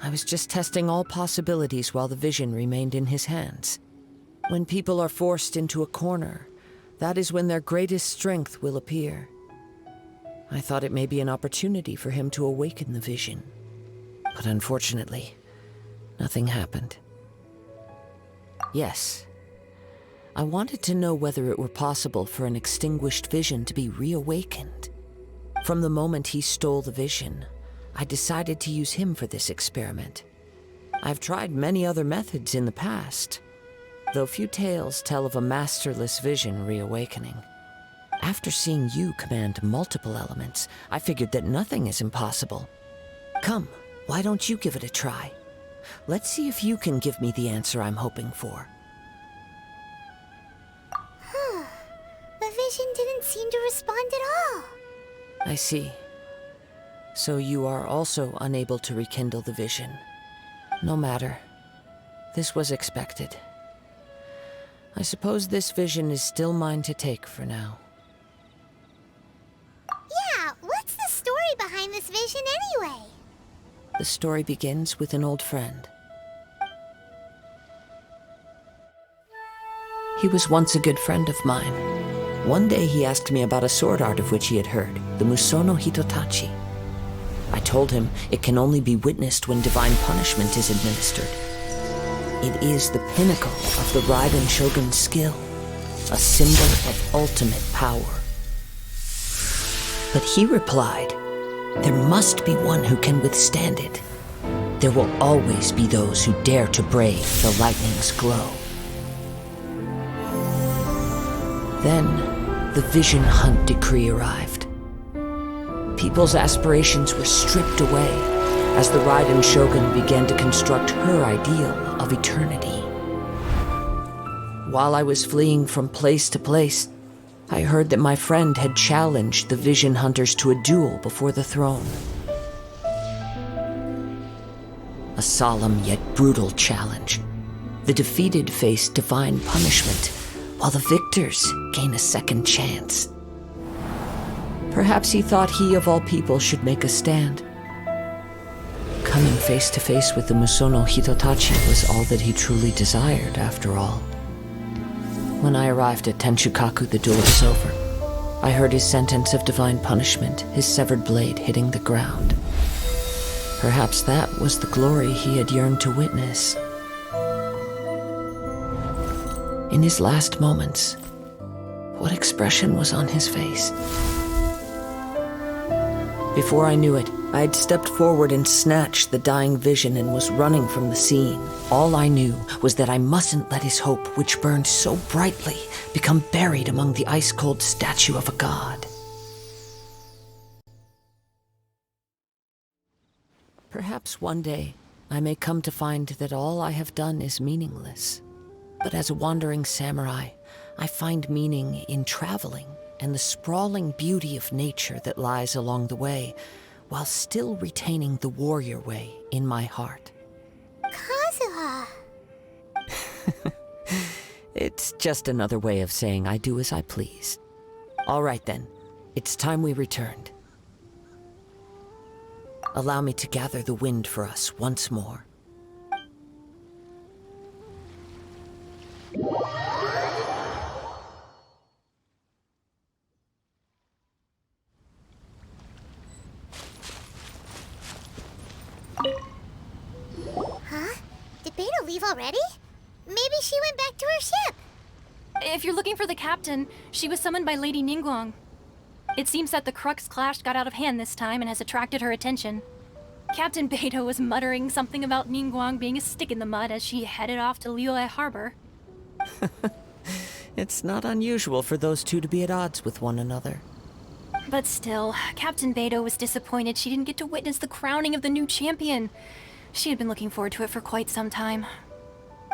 I was just testing all possibilities while the vision remained in his hands. When people are forced into a corner, that is when their greatest strength will appear. I thought it may be an opportunity for him to awaken the vision. But unfortunately, nothing happened. Yes, I wanted to know whether it were possible for an extinguished vision to be reawakened. From the moment he stole the vision, I decided to use him for this experiment. I've tried many other methods in the past, though few tales tell of a masterless vision reawakening. After seeing you command multiple elements, I figured that nothing is impossible. Come, why don't you give it a try? Let's see if you can give me the answer I'm hoping for. The vision didn't seem to respond at all. I see. So you are also unable to rekindle the vision. No matter. This was expected. I suppose this vision is still mine to take for now. Yeah, what's the story behind this vision anyway? The story begins with an old friend. He was once a good friend of mine. One day he asked me about a sword art of which he had heard, the Musono Hitotachi. I told him it can only be witnessed when divine punishment is administered. It is the pinnacle of the Raiden Shogun's skill, a symbol of ultimate power. But he replied, there must be one who can withstand it. There will always be those who dare to brave the lightning's glow. Then, the Vision Hunt decree arrived. People's aspirations were stripped away as the Raiden Shogun began to construct her ideal of eternity. While I was fleeing from place to place, I heard that my friend had challenged the Vision Hunters to a duel before the throne. A solemn yet brutal challenge. The defeated face divine punishment, while the victors gain a second chance. Perhaps he thought he of all people should make a stand. Coming face to face with the Musono Hitotachi was all that he truly desired, after all. When I arrived at Tenshukaku, the duel was over. I heard his sentence of divine punishment, his severed blade hitting the ground. Perhaps that was the glory he had yearned to witness. In his last moments, what expression was on his face? Before I knew it, I had stepped forward and snatched the dying vision and was running from the scene. All I knew was that I mustn't let his hope, which burned so brightly, become buried among the ice-cold statue of a god. Perhaps one day, I may come to find that all I have done is meaningless. But as a wandering samurai, I find meaning in traveling and the sprawling beauty of nature that lies along the way, while still retaining the warrior way in my heart. Kazuha! It's just another way of saying I do as I please. All right then, it's time we returned. Allow me to gather the wind for us once more. Huh? Did Beta leave already? Maybe she went back to her ship. If you're looking for the captain, she was summoned by Lady Ningguang. It seems that the Crux clash got out of hand this time and has attracted her attention. Captain Beidou was muttering something about Ningguang being a stick in the mud as she headed off to Liyue Harbor. It's not unusual for those two to be at odds with one another. But still, Captain Beidou was disappointed she didn't get to witness the crowning of the new champion. She had been looking forward to it for quite some time.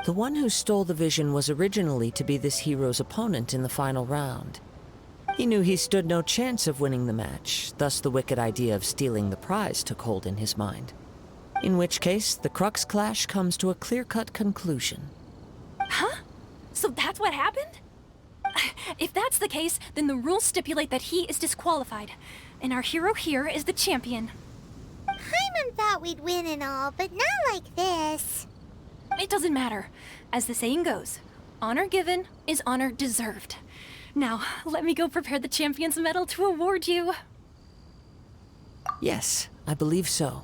The one who stole the vision was originally to be this hero's opponent in the final round. He knew he stood no chance of winning the match, thus the wicked idea of stealing the prize took hold in his mind. In which case, the Crux clash comes to a clear-cut conclusion. Huh? So that's what happened? If that's the case, then the rules stipulate that he is disqualified, and our hero here is the champion. Paimon thought we'd win and all, but not like this. It doesn't matter. As the saying goes, honor given is honor deserved. Now, let me go prepare the champion's medal to award you. Yes, I believe so.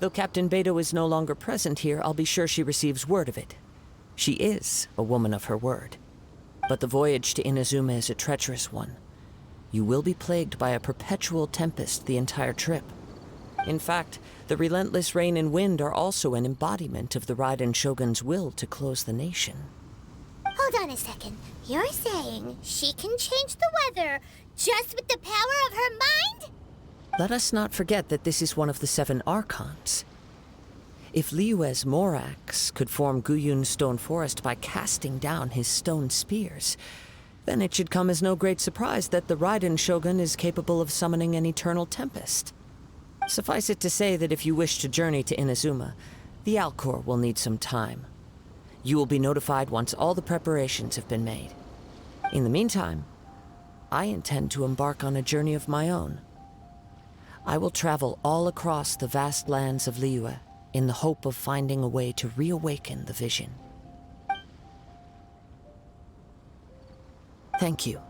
Though Captain Beidou is no longer present here, I'll be sure she receives word of it. She is a woman of her word. But the voyage to Inazuma is a treacherous one. You will be plagued by a perpetual tempest the entire trip. In fact, the relentless rain and wind are also an embodiment of the Raiden Shogun's will to close the nation. Hold on a second. You're saying she can change the weather just with the power of her mind? Let us not forget that this is one of the 7 Archons. If Liyue's Morax could form Guyun's stone forest by casting down his stone spears, then it should come as no great surprise that the Raiden Shogun is capable of summoning an eternal tempest. Suffice it to say that if you wish to journey to Inazuma, the Alcor will need some time. You will be notified once all the preparations have been made. In the meantime, I intend to embark on a journey of my own. I will travel all across the vast lands of Liyue in the hope of finding a way to reawaken the vision. Thank you.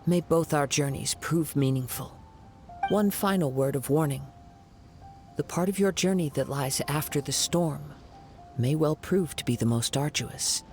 May both our journeys prove meaningful. One final word of warning. The part of your journey that lies after the storm may well prove to be the most arduous.